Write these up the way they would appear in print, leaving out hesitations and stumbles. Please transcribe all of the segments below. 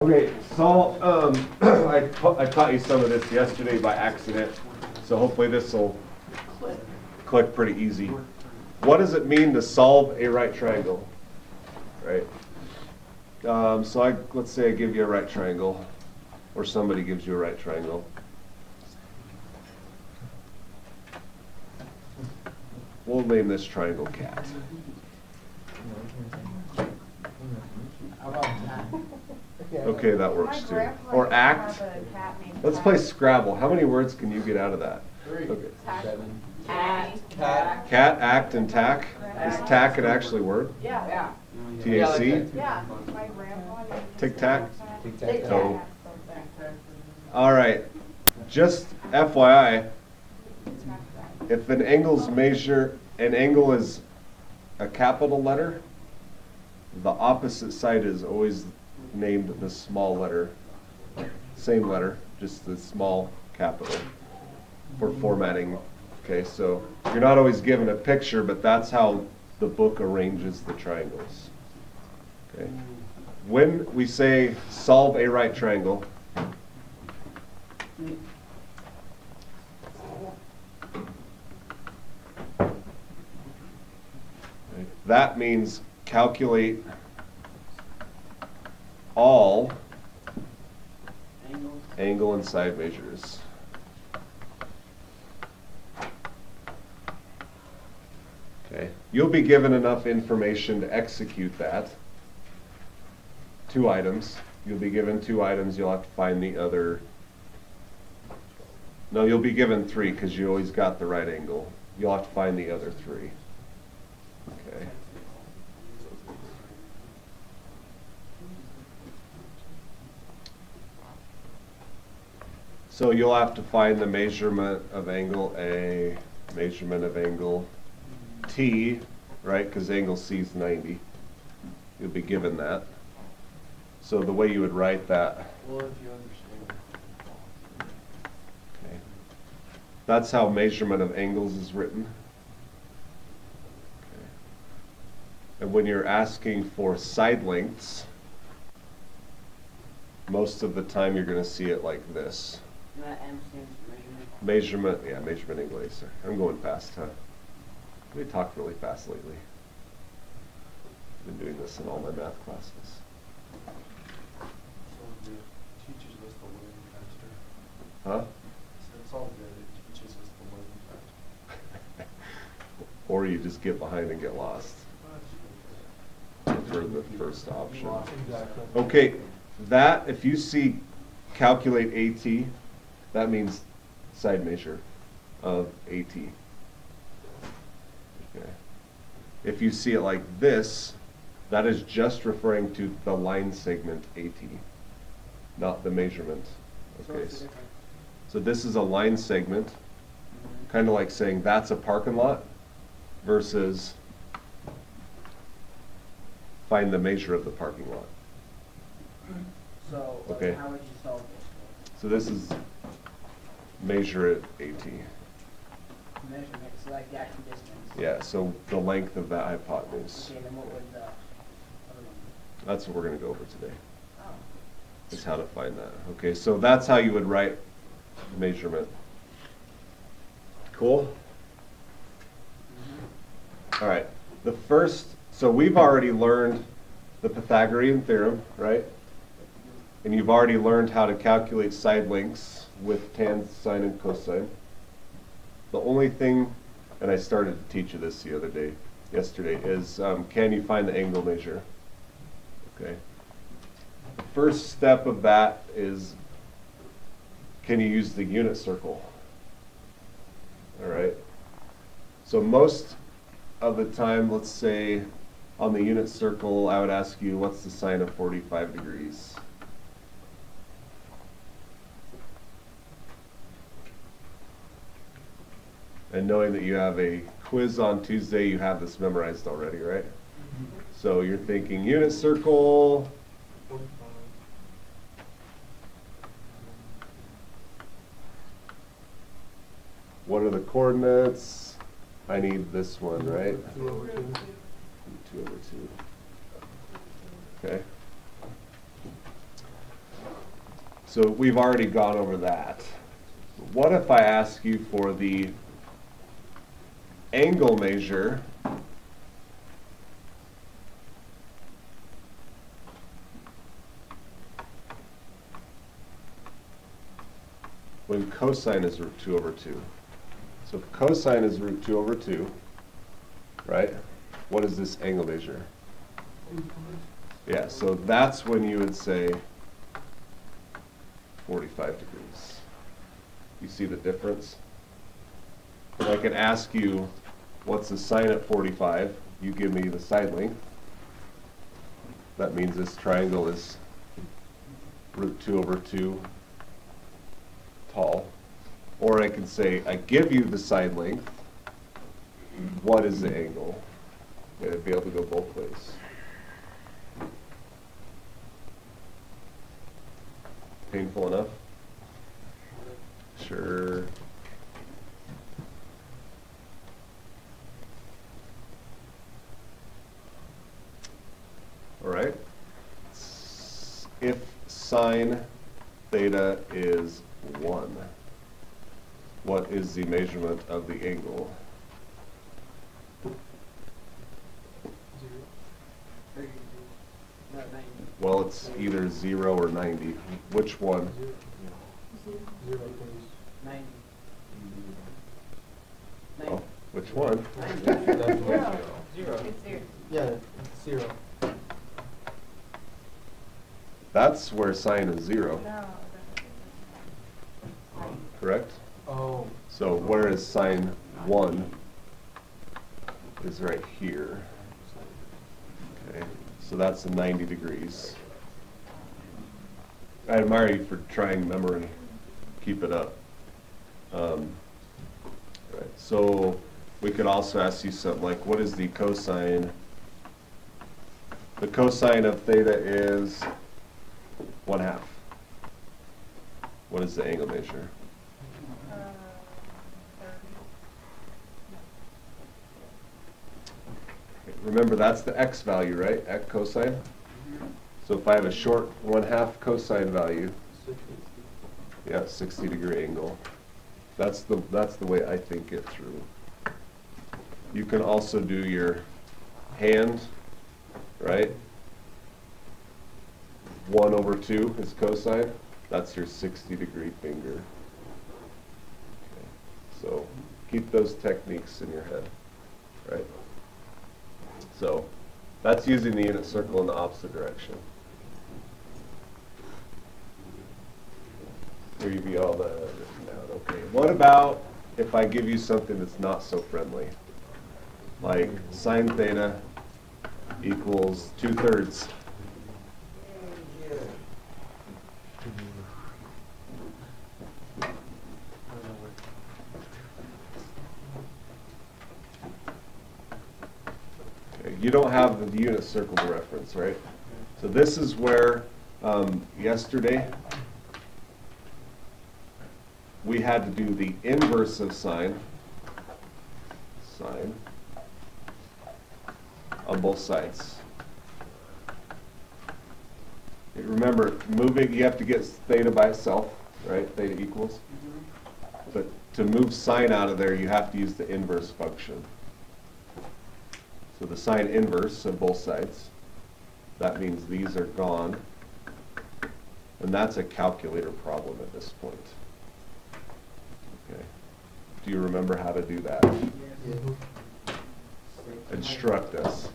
Okay, so I taught you some of this yesterday by accident, so hopefully this will click pretty easy. What does it mean to solve a right triangle? Right. So let's say I give you a right triangle, or somebody gives you a right triangle. We'll name this triangle cat. Okay, that works too. Or act. Let's play Scrabble. How many words can you get out of that? Okay. Cat, act, and tack. Is tack an actually word? Yeah. T-A-C? Yeah. My grandpa. Tic-tac? Toe. All right. Just FYI, if an angle is a capital letter, the opposite side is always named the small letter. Same letter, just the small capital for formatting. Okay, so you're not always given a picture, but that's how the book arranges the triangles. Okay. When we say solve a right triangle, that means calculate all angle and side measures. Okay. You'll be given enough information to execute that. 2 items. You'll be given 2 items. You'll have to find the other. No, you'll be given 3 because you always got the right angle. You'll have to find the other 3. Okay. So you'll have to find the measurement of angle A, measurement of angle T, right? Because angle C is 90. You'll be given that. So the way you would write that. Well, if you understand. Okay. That's how measurement of angles is written. Okay. And when you're asking for side lengths, most of the time you're going to see it like this. That M stands for measurement. Measurement angle A, sir. I'm going fast, huh? We talk really fast lately. I've been doing this in all my math classes. So it teaches us to learn faster. Huh? So it's all good. It teaches us to learn faster. Or you just get behind and get lost. For the first option. Okay, that, if you see calculate AT, that means side measure of AT. Okay. If you see it like this, that is just referring to the line segment AT, not the measurement. Okay. So this is a line segment, kind of like saying that's a parking lot versus find the measure of the parking lot. So, okay. How would you solve this? So this is measure at AT. Measurement, so like the actual distance. Yeah, so the length of that hypotenuse. Okay, then what would the other one be? That's what we're going to go over today. Oh. Is how to find that. Okay, so that's how you would write measurement. Cool? All right. The first, so we've already learned the Pythagorean theorem, right? And you've already learned how to calculate side lengths with tan, sine, and cosine. The only thing, and I started to teach you this yesterday, is can you find the angle measure? Okay. The first step of that is, can you use the unit circle? All right. So most of the time, let's say on the unit circle, I would ask you, what's the sine of 45 degrees? And knowing that you have a quiz on Tuesday, you have this memorized already, right? So you're thinking unit circle. What are the coordinates? I need this one, right? 2 over 2. 2 over 2. Okay. So we've already gone over that. What if I ask you for the angle measure when cosine is root 2 over 2? So if cosine is root 2 over 2, right? What is this angle measure? Yeah, so that's when you would say 45 degrees. You see the difference? If I can ask you, what's the sine at 45? You give me the side length. That means this triangle is root 2 over 2 tall. Or I can say, I give you the side length. What is the angle? And I'd be able to go both ways. Painful enough? Sure. All right. If sine theta is 1, what is the measurement of the angle? Well, it's either 0 or 90. Which one? 0, please. 90. Oh, which one? Definitely Zero. 0. It's zero. Yeah, it's 0. That's where sine is 0, No. correct? Oh. So where is sine 1 is right here. Okay, so that's 90 degrees. I admire you for trying memory. Keep it up. Right, so we could also ask you something like, what is the cosine? The cosine of theta is 1/2. What is the angle measure? 30. Remember, that's the x value, right? X cosine. So if I have a short 1/2 cosine value, 60. yeah, 60-degree angle. That's the way I think it through. You can also do your hand, right? 1 over 2 is cosine. That's your 60-degree finger. Okay. So keep those techniques in your head, right? So that's using the unit circle in the opposite direction. Here you be all that written down. Okay. What about if I give you something that's not so friendly? Like sine theta equals 2/3. Okay, you don't have the unit circle to reference, right? So this is where yesterday we had to do the inverse of sine on both sides. Remember, moving, you have to get theta by itself, right? Theta equals. But to move sine out of there, you have to use the inverse function. So the sine inverse of both sides, that means these are gone. And that's a calculator problem at this point. Okay. Do you remember how to do that? Instruct us.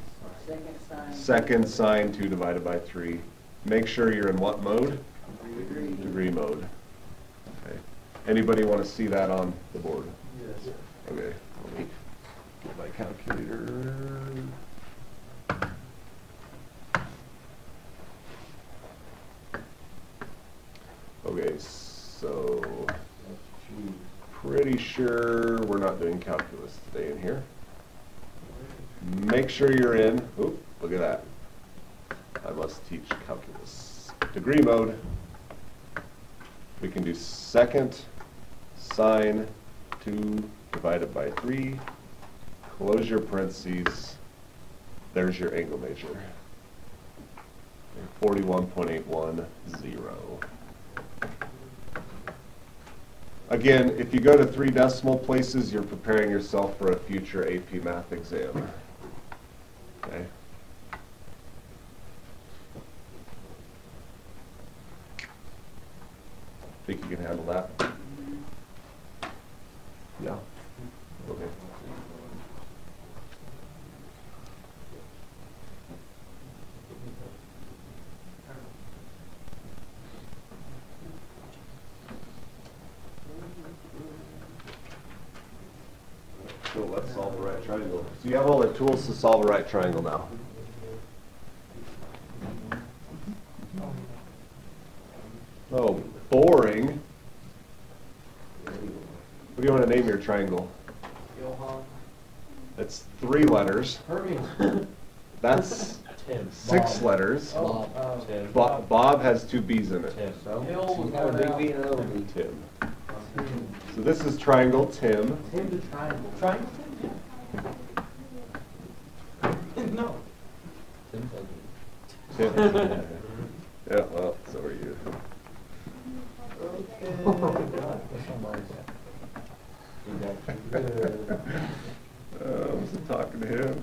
Second sine. Second sine 2 divided by 3. Make sure you're in what mode? Degree. Degree mode. Okay. Anybody want to see that on the board? Yes. Okay. Let me get my calculator. Okay, so pretty sure we're not doing calculus today in here. Make sure you're in, oop, look at that. I must teach calculus. Degree mode. We can do second sine 2 divided by 3. Close your parentheses. There's your angle measure. 41.810. Again, if you go to 3 decimal places, you're preparing yourself for a future AP Math exam. Okay. Think you can handle that? Yeah. Okay. So let's solve the right triangle. So you have all the tools to solve a right triangle now. Oh, boring. What do you want to name your triangle? Johan. That's 3 letters. Hermes. That's Tim. 6 letters. Oh, Tim. Bob has 2 B's in it. Tim. So, Hill you was got a going big out. B and a little B. Tim. So this is triangle Tim. Tim the triangle. Triangle Tim? No. Tim's ugly. Tim. Yeah, well, so are you. Oh my God. I'm still talking to him.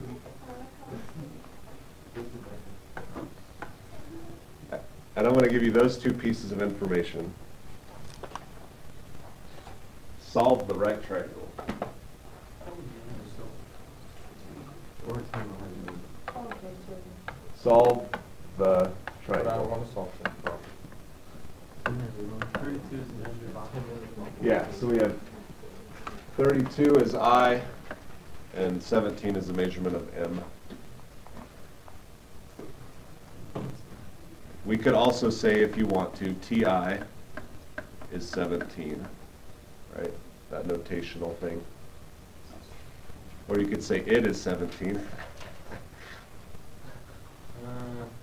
And I'm going to give you those 2 pieces of information. Solve the right triangle. Solve the But I don't triangle. want to solve some problem. 32 is the measure of octave. Yeah, so we have 32 is I, and 17 is the measurement of M. We could also say, if you want to, TI is 17, right? That notational thing. Or you could say it is 17.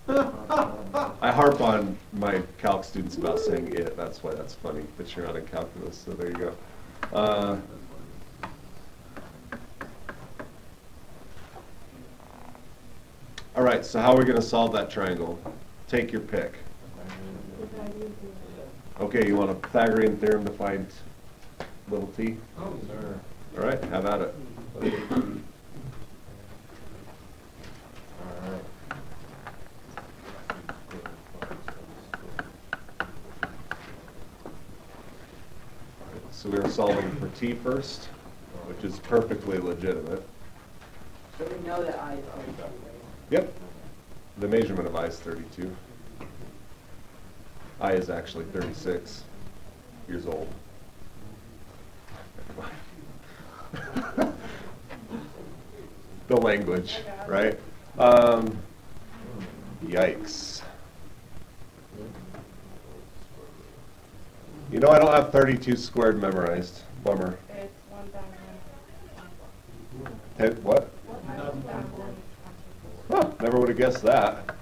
I harp on my calc students about saying it. That's why that's funny, but you're not in calculus, so there you go. All right, so how are we going to solve that triangle? Take your pick. Okay, you want a Pythagorean theorem to find little t? Oh, sir. All right, have at it. Alright. So we are solving for t first, which is perfectly legitimate. So we know that I is 32, right? Yep. The measurement of I is 32. I is actually 36 years old. The language, right? Yikes. You know, I don't have 32 squared memorized. Bummer. It's 1,000. Hey, what? 1,000. Huh, never would have guessed that.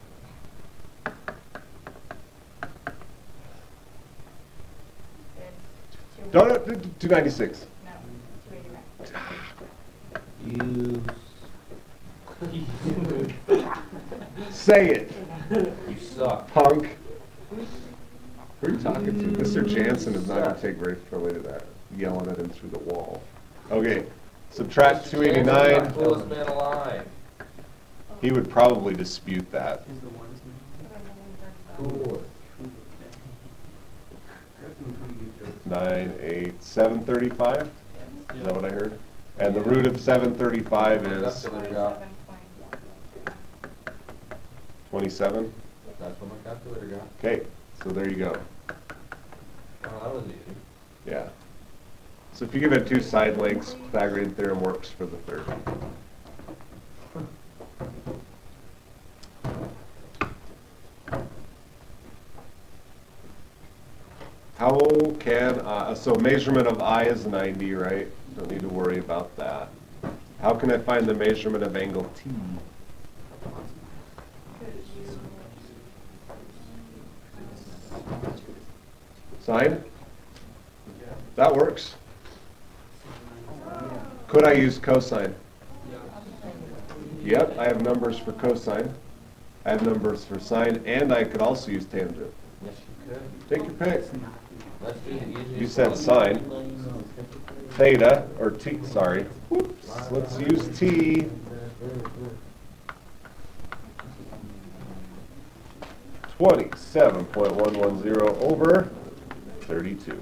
It's No, no, 296. No, it's really right. You. Say it, You suck. punk. Who are you talking to? Mr. Jansen is not going to take very fairly to that, yelling at him through the wall. Okay, subtract Mr. Jansen's 289. the coolest man alive. He would probably dispute that. Is the ones Cool. 9, 8, 735? Is that what I heard? And the root of 735 is 27? That's what my calculator got. Okay, so there you go. Oh, that was easy. Yeah. So if you give it 2 side lengths, Pythagorean theorem works for the third. How can, so measurement of I is 90, right? Don't need to worry about that. How can I find the measurement of angle T? Sine? That works. Could I use cosine? Yep, I have numbers for cosine. I have numbers for sine, and I could also use tangent. Yes, you could. Take your pick. Let's You said sine. Theta, or t, sorry. Whoops, let's use t. 27.110 over 32.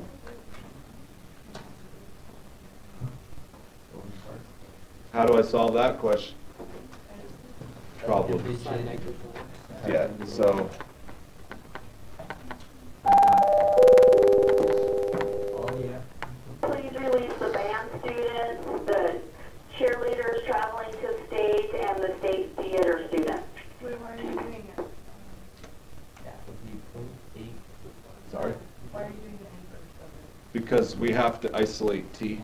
How do I solve that question? Problem. Yeah, so Please release the band students, the cheerleaders traveling to state, and the state theater students. Wait, why are you doing it? sorry, Why are you doing the inverse of it? because we have to isolate t.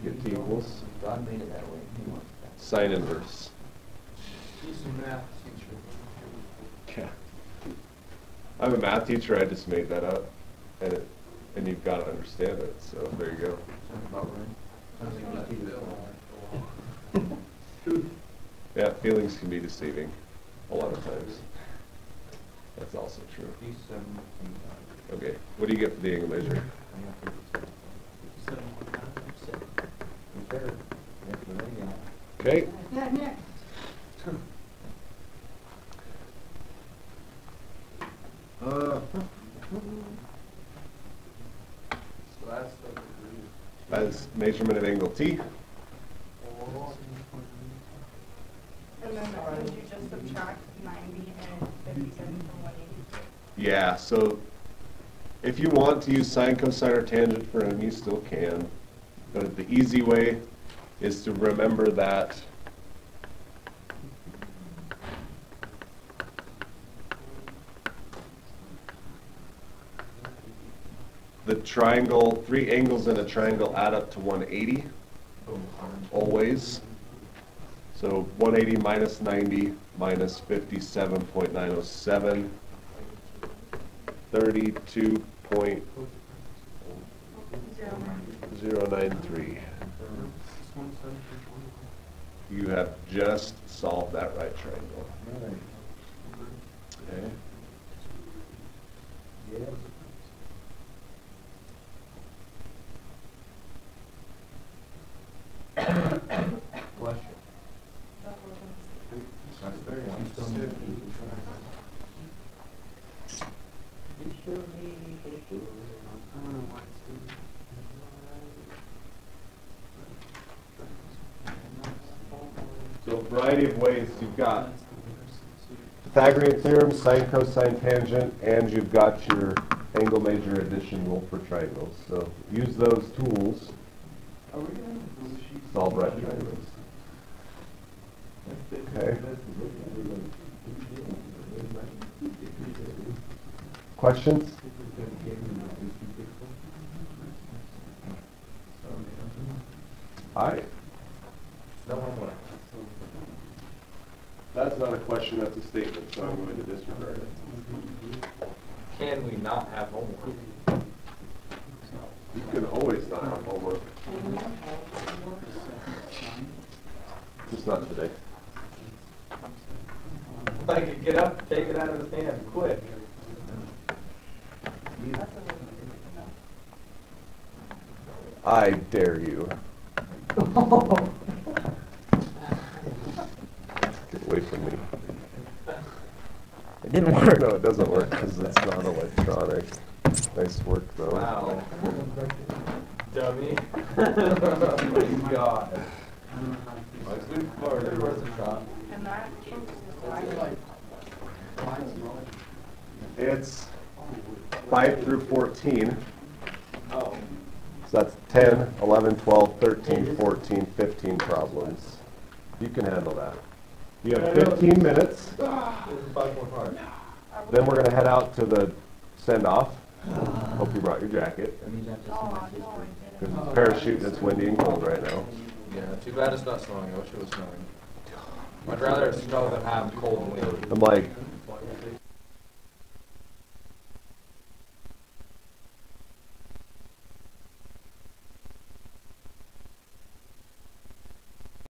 Get t equals God made it that way. He wants that. sine inverse. He's a math teacher. Yeah. I'm a math teacher. I just made that up, and you've got to understand it. So there you go. Sounds about right. Yeah, feelings can be deceiving a lot of times. That's also true. Okay, what do you get for the angle measure? Okay, Yeah, Nick. uh, So that's the degree. as measurement of angle t. And then would you just subtract 90 and 57 from 180? Yeah, so if you want to use sine, cosine, or tangent for them, you still can. But the easy way is to remember that the triangle, three angles in a triangle add up to 180, always. So 180 minus 90 minus 57.907, 32.093. You have just solved that right triangle. Okay. Question. That's very honest. So a variety of ways. You've got Pythagorean theorem, sine, cosine, tangent, and you've got your angle measure addition rule for triangles. So use those tools, solve right triangles. Okay. Questions? All right. No homework. That's not a question, that's a statement, so I'm going to disregard it. Can we not have homework? You can always not have homework. Just not today. If I could get up, take it out of his hand, quick. I dare you. Get away from me. It didn't work. No, it doesn't work because it's not electronic. Nice work, though. Wow. Dummy. Oh my God. That's good for it. Worth a shot. And that It's 5 through 14. Oh. So that's 10, 11, 12, 13, 14, 15 problems. You can handle that. You have 15 minutes. This is 5 more hard. Then we're going to head out to the send-off. Hope you brought your jacket. Because it's parachuting, it's windy and cold right now. Yeah, too bad it's not snowing. I wish it was snowing. I'd rather it snow than have cold and windy. I'm like